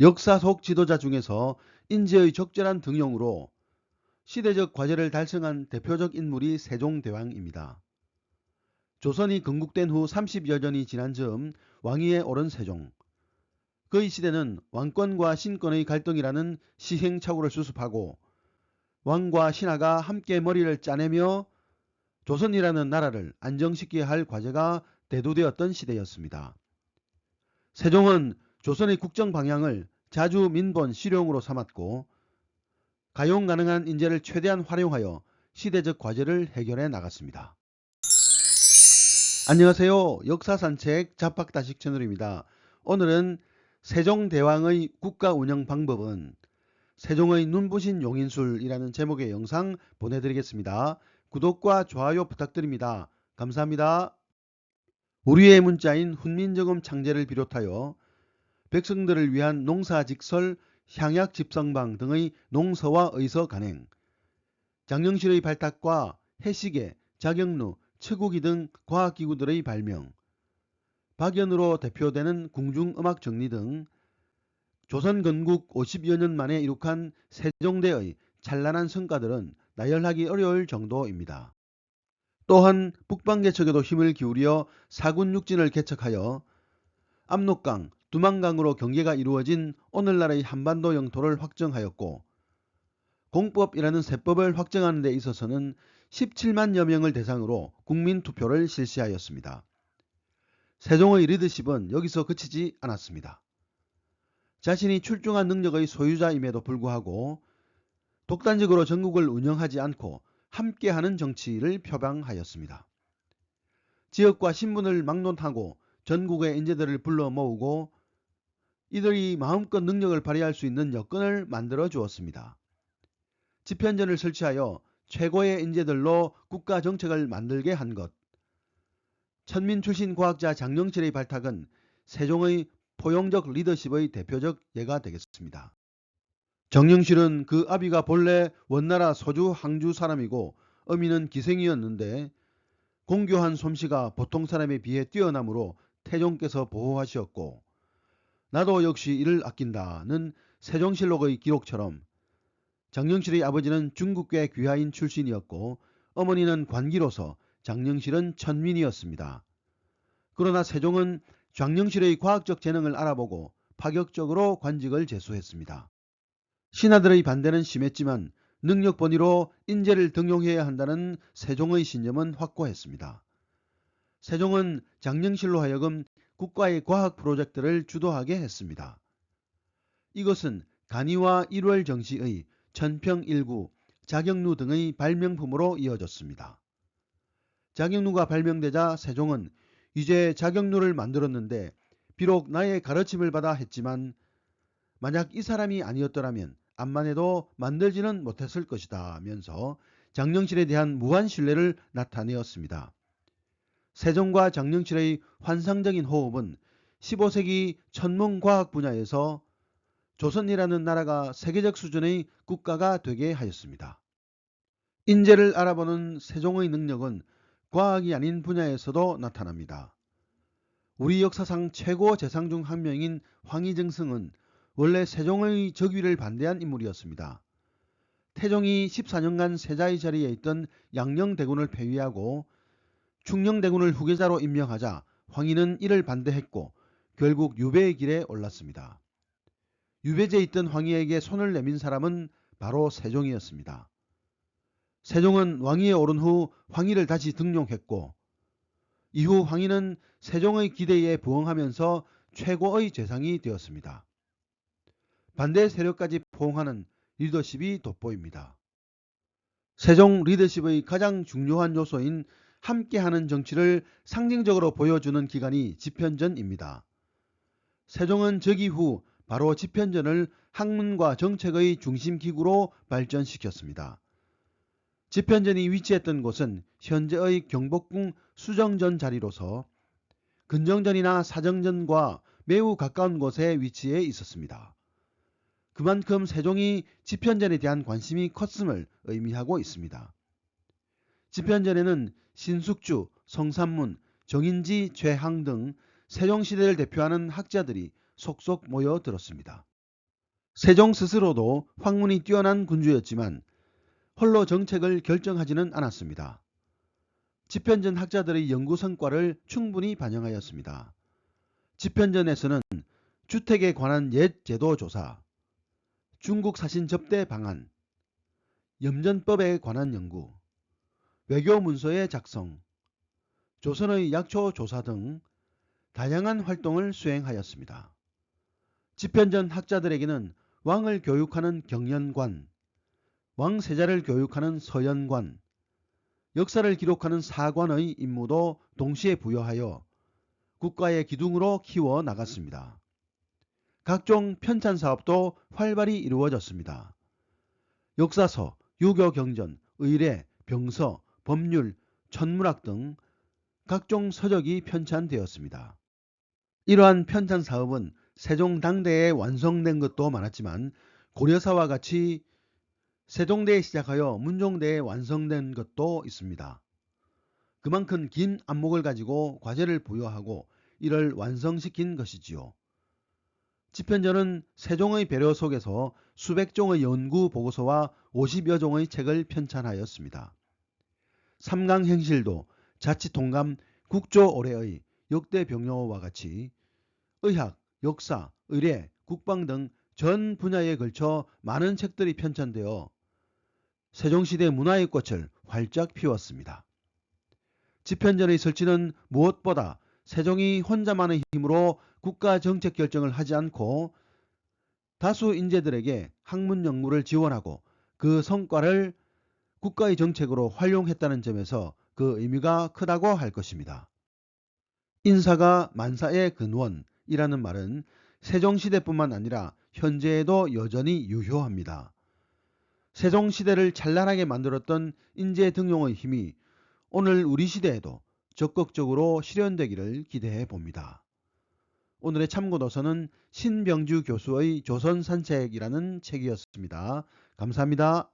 역사 속 지도자 중에서 인재의 적절한 등용으로 시대적 과제를 달성한 대표적 인물이 세종대왕입니다. 조선이 건국된 후 30여 년이 지난 즈음 왕위에 오른 세종. 그의 시대는 왕권과 신권의 갈등이라는 시행착오를 수습하고 왕과 신하가 함께 머리를 짜내며 조선이라는 나라를 안정시켜야 할 과제가 대두되었던 시대였습니다. 세종은 조선의 국정 방향을 자주 민본 실용으로 삼았고 가용 가능한 인재를 최대한 활용하여 시대적 과제를 해결해 나갔습니다. 안녕하세요. 역사산책 잡박다식 채널입니다. 오늘은 세종대왕의 국가 운영 방법은 세종의 눈부신 용인술이라는 제목의 영상 보내드리겠습니다. 구독과 좋아요 부탁드립니다. 감사합니다. 우리의 문자인 훈민정음 창제를 비롯하여 백성들을 위한 농사직설, 향약집성방 등의 농서와 의서 간행, 장영실의 발탁과 해시계, 자경루, 채국이 등 과학기구들의 발명, 박연으로 대표되는 궁중음악 정리 등 조선 건국 50여 년 만에 이룩한 세종대의 찬란한 성과들은 나열하기 어려울 정도입니다. 또한 북방개척에도 힘을 기울여 사군육진을 개척하여 압록강, 두만강으로 경계가 이루어진 오늘날의 한반도 영토를 확정하였고 공법이라는 세법을 확정하는 데 있어서는 17만여 명을 대상으로 국민투표를 실시하였습니다. 세종의 리더십은 여기서 그치지 않았습니다. 자신이 출중한 능력의 소유자임에도 불구하고 독단적으로 전국을 운영하지 않고 함께하는 정치를 표방하였습니다. 지역과 신분을 막론하고 전국의 인재들을 불러 모으고 이들이 마음껏 능력을 발휘할 수 있는 여건을 만들어 주었습니다. 집현전을 설치하여 최고의 인재들로 국가 정책을 만들게 한 것. 천민 출신 과학자 장영실의 발탁은 세종의 포용적 리더십의 대표적 예가 되겠습니다. 장영실은 그 아비가 본래 원나라 소주 항주 사람이고 어미는 기생이었는데 공교한 솜씨가 보통 사람에 비해 뛰어나므로 태종께서 보호하셨고 나도 역시 이를 아낀다는 세종실록의 기록처럼 장영실의 아버지는 중국계 귀하인 출신이었고 어머니는 관기로서 장영실은 천민이었습니다. 그러나 세종은 장영실의 과학적 재능을 알아보고 파격적으로 관직을 제수했습니다. 신하들의 반대는 심했지만 능력 본위로 인재를 등용해야 한다는 세종의 신념은 확고했습니다. 세종은 장영실로 하여금 국가의 과학 프로젝트를 주도하게 했습니다. 이것은 간이와 일월정시의 천평일구, 자경루 등의 발명품으로 이어졌습니다. 자경루가 발명되자 세종은 이제 자경루를 만들었는데 비록 나의 가르침을 받아 했지만 만약 이 사람이 아니었더라면 암만 해도 만들지는 못했을 것이다 면서 장영실에 대한 무한 신뢰를 나타내었습니다. 세종과 장영실의 환상적인 호흡은 15세기 천문과학 분야에서 조선이라는 나라가 세계적 수준의 국가가 되게 하였습니다. 인재를 알아보는 세종의 능력은 과학이 아닌 분야에서도 나타납니다. 우리 역사상 최고 재상 중 한 명인 황희증승은 원래 세종의 즉위를 반대한 인물이었습니다. 태종이 14년간 세자의 자리에 있던 양녕대군을 폐위하고 충녕대군을 후계자로 임명하자 황희는 이를 반대했고 결국 유배의 길에 올랐습니다. 유배지에 있던 황희에게 손을 내민 사람은 바로 세종이었습니다. 세종은 왕위에 오른 후 황희를 다시 등용했고 이후 황희는 세종의 기대에 부응하면서 최고의 재상이 되었습니다. 반대 세력까지 포옹하는 리더십이 돋보입니다. 세종 리더십의 가장 중요한 요소인 함께하는 정치를 상징적으로 보여주는 기간이 집현전입니다. 세종은 즉위 후 바로 집현전을 학문과 정책의 중심기구로 발전시켰습니다. 집현전이 위치했던 곳은 현재의 경복궁 수정전 자리로서 근정전이나 사정전과 매우 가까운 곳에 위치해 있었습니다. 그만큼 세종이 집현전에 대한 관심이 컸음을 의미하고 있습니다. 집현전에는 신숙주, 성삼문, 정인지, 최항 등 세종시대를 대표하는 학자들이 속속 모여들었습니다. 세종 스스로도 학문이 뛰어난 군주였지만 홀로 정책을 결정하지는 않았습니다. 집현전 학자들의 연구 성과를 충분히 반영하였습니다. 집현전에서는 주택에 관한 옛 제도 조사, 중국 사신 접대 방안, 염전법에 관한 연구, 외교 문서의 작성, 조선의 약초 조사 등 다양한 활동을 수행하였습니다. 집현전 학자들에게는 왕을 교육하는 경연관, 왕세자를 교육하는 서연관, 역사를 기록하는 사관의 임무도 동시에 부여하여 국가의 기둥으로 키워 나갔습니다. 각종 편찬 사업도 활발히 이루어졌습니다. 역사서, 유교경전, 의례, 병서, 법률, 천문학 등 각종 서적이 편찬되었습니다. 이러한 편찬 사업은 세종 당대에 완성된 것도 많았지만 고려사와 같이 세종대에 시작하여 문종대에 완성된 것도 있습니다. 그만큼 긴 안목을 가지고 과제를 부여하고 이를 완성시킨 것이지요. 집현전은 세종의 배려 속에서 수백 종의 연구 보고서와 50여 종의 책을 편찬하였습니다. 삼강행실도 자치통감 국조올해의 역대병료와 같이 의학, 역사, 의례, 국방 등 전 분야에 걸쳐 많은 책들이 편찬되어 세종시대 문화의 꽃을 활짝 피웠습니다. 집현전의 설치는 무엇보다 세종이 혼자만의 힘으로 국가 정책 결정을 하지 않고 다수 인재들에게 학문 연구를 지원하고 그 성과를 국가의 정책으로 활용했다는 점에서 그 의미가 크다고 할 것입니다. 인사가 만사의 근원이라는 말은 세종시대뿐만 아니라 현재에도 여전히 유효합니다. 세종시대를 찬란하게 만들었던 인재 등용의 힘이 오늘 우리 시대에도 적극적으로 실현되기를 기대해 봅니다. 오늘의 참고도서는 신병주 교수의 조선산책이라는 책이었습니다. 감사합니다.